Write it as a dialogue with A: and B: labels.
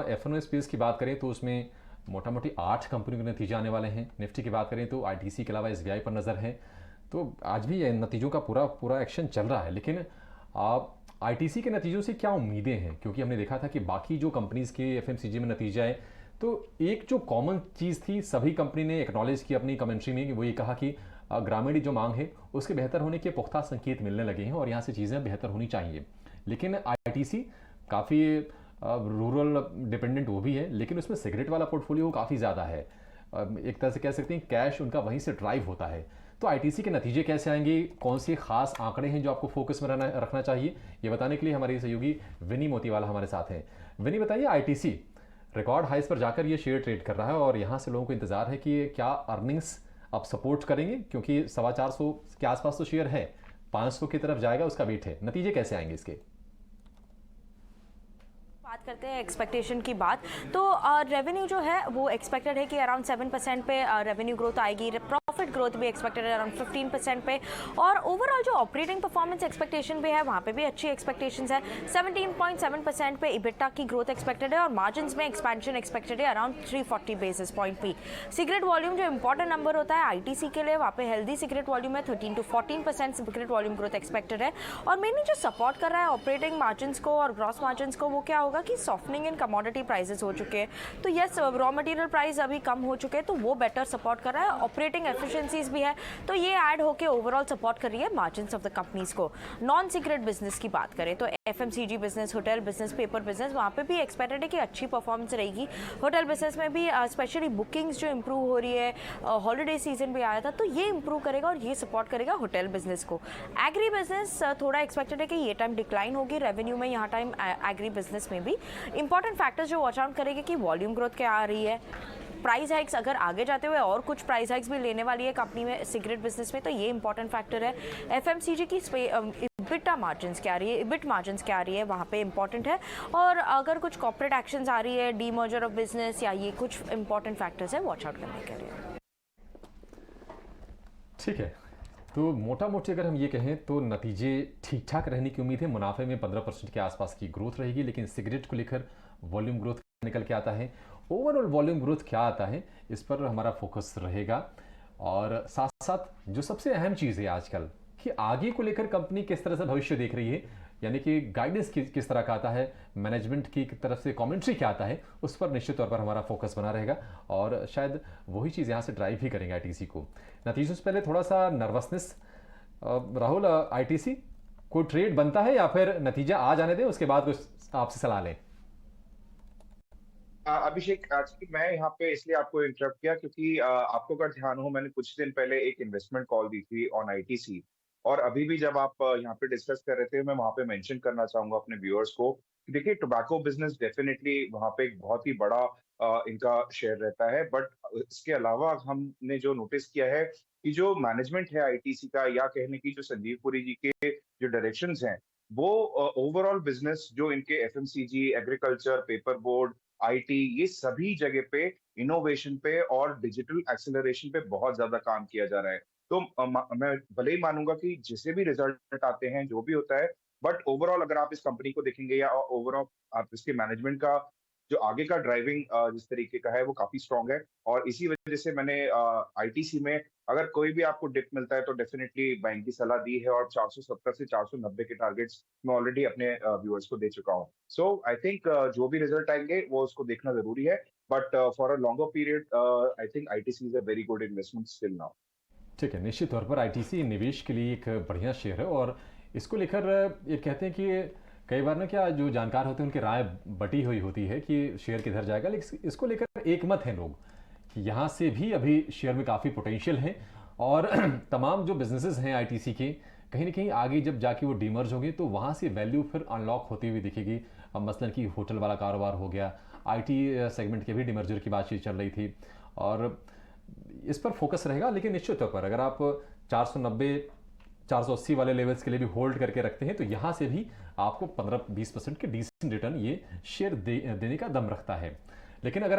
A: F&O space की बात करें तो उसमें मोटा मोटी 8 कंपनियों के नतीजे आने वाले हैं। निफ्टी की बात करें तो आईटीसी के अलावा एसबीआई पर नज़र है। तो आज भी ये नतीजों का पूरा पूरा एक्शन चल रहा है, लेकिन आप आईटीसी के नतीजों से क्या उम्मीदें हैं? क्योंकि हमने देखा था कि बाकी जो कंपनीज़ के एफएमसीजी में नतीजे आए तो एक जो कॉमन चीज़ थी, सभी कंपनी ने एक्नॉलेज की अपनी कमेंट्री में कि वो ये कहा कि ग्रामीण जो मांग है उसके बेहतर होने के पुख्ता संकेत मिलने लगे हैं और यहाँ से चीज़ें बेहतर होनी चाहिए। लेकिन आईटीसी काफ़ी रूरल डिपेंडेंट वो भी है, लेकिन उसमें सिगरेट वाला पोर्टफोलियो काफ़ी ज़्यादा है। एक तरह से कह सकते हैं कैश उनका वहीं से ड्राइव होता है। तो आईटीसी के नतीजे कैसे आएंगे, कौन से खास आंकड़े हैं जो आपको फोकस में रखना चाहिए, ये बताने के लिए हमारे सहयोगी विनी मोतीवाला हमारे साथ हैं। विनी, बताइए, आईटीसी रिकॉर्ड हाइस पर जाकर ये शेयर ट्रेड कर रहा है और यहाँ से लोगों को इंतजार है कि क्या अर्निंग्स अब सपोर्ट करेंगे, क्योंकि 450 के आसपास तो शेयर है, 500 की तरफ जाएगा उसका वेट है। नतीजे कैसे आएंगे इसके?
B: बात करते हैं एक्सपेक्टेशन की बात, तो रेवेन्यू जो है वो एक्सपेक्टेड है कि अराउंड 7% पे रेवेन्यू ग्रोथ आएगी। प्रॉफिट ग्रोथ भी एक्सपेक्टेड है अराउंड 15% पे, और ओवरऑल जो ऑपरेटिंग परफॉर्मेंस एक्सपेक्टेशन भी है वहाँ पे भी अच्छी एक्सपेक्टेशंस है। 17.7% पे इबिटा की ग्रोथ एक्सपेक्टेड है और मार्जिन में एक्सपेंशन एक्सपेक्टेड है अराउंड 340 बेसिस पॉइंट भी। सिगरेट वॉल्यूम जो इंपॉर्टेंट नंबर होता है आईटीसी के लिए, वहाँ पे हेल्दी सिगरेट वॉल्यूम है, 13 to 14% cigarette volume growth expected है। और मेनली जो सपोर्ट कर रहा है ऑपरेटिंग मार्जिन को और ग्रॉस मार्जिन को, वो क्या होगा कि सॉफ्टनिंग इन कमोडिटी प्राइसेस हो चुके हैं। तो यस, रॉ मटेरियल प्राइस अभी कम हो चुके हैं, तो वो बेटर सपोर्ट कर रहा है। ऑपरेटिंग एफिशिएंसीज भी है, तो ये ऐड होके ओवरऑल सपोर्ट कर रही है मार्जिन्स ऑफ द कंपनीज को। नॉन सिगरेट बिजनेस की बात करें तो FMCG business, hotel business, paper business, वहाँ पे भी एक्सपेक्टेड है कि अच्छी परफॉर्मेंस रहेगी। होटल बिजनेस में भी स्पेशली बुकिंग्स जो इंप्रूव हो रही है, हॉलीडे सीजन भी आया था, तो ये इंप्रूव करेगा और ये सपोर्ट करेगा होटल बिजनेस को। एग्री बिजनेस थोड़ा एक्सपेक्टेड है कि ये टाइम डिक्लाइन होगी रेवेन्यू में, यहाँ टाइम एग्री बिजनेस में भी। इंपॉर्टेंट फैक्टर्स जो वॉच आउट करेंगे कि वॉल्यूम ग्रोथ क्या आ रही है, प्राइस हाइक्स अगर आगे जाते हुए और कुछ प्राइस हाइक्स भी लेने वाली है कंपनी में सिगरेट बिजनेस में, तो ये इंपॉर्टेंट फैक्टर है। एफएमसीजी की इबिटा मार्जिन्स क्या आ रही है, इबिट मार्जिन्स क्या आ रही है, वहाँ पे इंपॉर्टेंट है। और अगर कुछ कॉर्पोरेट एक्शंस आ रही है, डीमर्जर ऑफ बिजनेस, या ये कुछ इंपॉर्टेंट फैक्टर्स है वॉच आउट करने के लिए।
A: ठीक है, तो मोटा मोटी अगर हम ये कहें तो नतीजे ठीक ठाक रहने की उम्मीद है। मुनाफे में 15% के आसपास की ग्रोथ रहेगी, लेकिन सिगरेट को लेकर वॉल्यूम ग्रोथ निकल के आता है। ओवरऑल वॉल्यूम ग्रोथ क्या आता है, इस पर हमारा फोकस रहेगा। और साथ साथ जो सबसे अहम चीज़ है आजकल कि आगे को लेकर कंपनी किस तरह से भविष्य देख रही है, यानी कि गाइडेंस किस तरह का आता है, मैनेजमेंट की तरफ से कमेंट्री क्या आता है, उस पर निश्चित तौर पर हमारा फोकस बना रहेगा और शायद वही चीज़ यहाँ से ड्राइव ही करेंगे आईटीसी को। नतीजों से पहले थोड़ा सा नर्वसनेस, राहुल, आईटीसी कोई ट्रेड बनता है या फिर नतीजा आ जाने दें उसके बाद कुछ आपसे सलाह लें?
C: अभिषेक, आज की मैं यहाँ पे इसलिए आपको इंटरप्ट किया क्योंकि आपको अगर ध्यान हो, मैंने कुछ दिन पहले एक इन्वेस्टमेंट कॉल दी थी ऑन आईटीसी। और अभी भी जब आप यहाँ पे डिस्कस कर रहे थे, मैं वहाँ पे मेंशन करना चाहूंगा अपने व्यूअर्स को कि देखिए, टोबैको बिजनेस डेफिनेटली वहाँ पे एक बहुत ही बड़ा इनका शेयर रहता है। बट इसके अलावा हमने जो नोटिस किया है कि जो मैनेजमेंट है आईटीसी का, या कहने की जो संजीव पुरी जी के जो डायरेक्शंस हैं, वो ओवरऑल बिजनेस जो इनके FMCG, agriculture, paper board, IT, ये सभी जगह पे इनोवेशन पे और डिजिटल एक्सेलरेशन पे बहुत ज्यादा काम किया जा रहा है। तो मैं भले ही मानूंगा कि जिसे भी रिजल्ट आते हैं, जो भी होता है, बट ओवरऑल अगर आप इस कंपनी को देखेंगे या ओवरऑल आप इसके मैनेजमेंट का जो आगे का ड्राइविंग जिस तरीके का है, वो काफी स्ट्रांग है। और इसी वजह से मैंने आईटीसी में अगर कोई भी आपको डिप मिलता है तो डेफिनेटली बाइंग की सलाह दी है, और 470 से 490 के टारगेट्स मैं ऑलरेडी अपने व्यूअर्स को दे चुका हूँ। सो आई थिंक जो भी रिजल्ट आएंगे वो उसको देखना जरूरी है, but for a longer period I think ITC is a very good investment still now.
A: ठीक है, निश्चित तौर पर आईटीसी निवेश के लिए एक बढ़िया शेयर है और इसको लेकर ये कहते हैं कि कई बार ना क्या जो जानकार होते हैं उनकी राय बटी हुई होती है कि शेयर किधर जाएगा, लेकिन इसको लेकर एक मत है लोग कि यहाँ से भी अभी शेयर में काफ़ी पोटेंशियल है। और तमाम जो बिजनेसेस हैं आईटीसी के, कहीं ना कहीं आगे जब जाके वो डीमर्ज होंगे तो वहाँ से वैल्यू फिर अनलॉक होती हुई दिखेगी। अब मसलन कि होटल वाला कारोबार हो गया, आईटी सेगमेंट के भी डीमर्जर की बातचीत चल रही थी और इस पर फोकस रहेगा। लेकिन निश्चित तौर पर अगर आप 490 480 वाले लेवल्स के लिए भी होल्ड करके रखते हैं तो यहाँ से भी आपको 15-20% के डिसेंट रिटर्न ये शेयर देने का दम रखता है। लेकिन अगर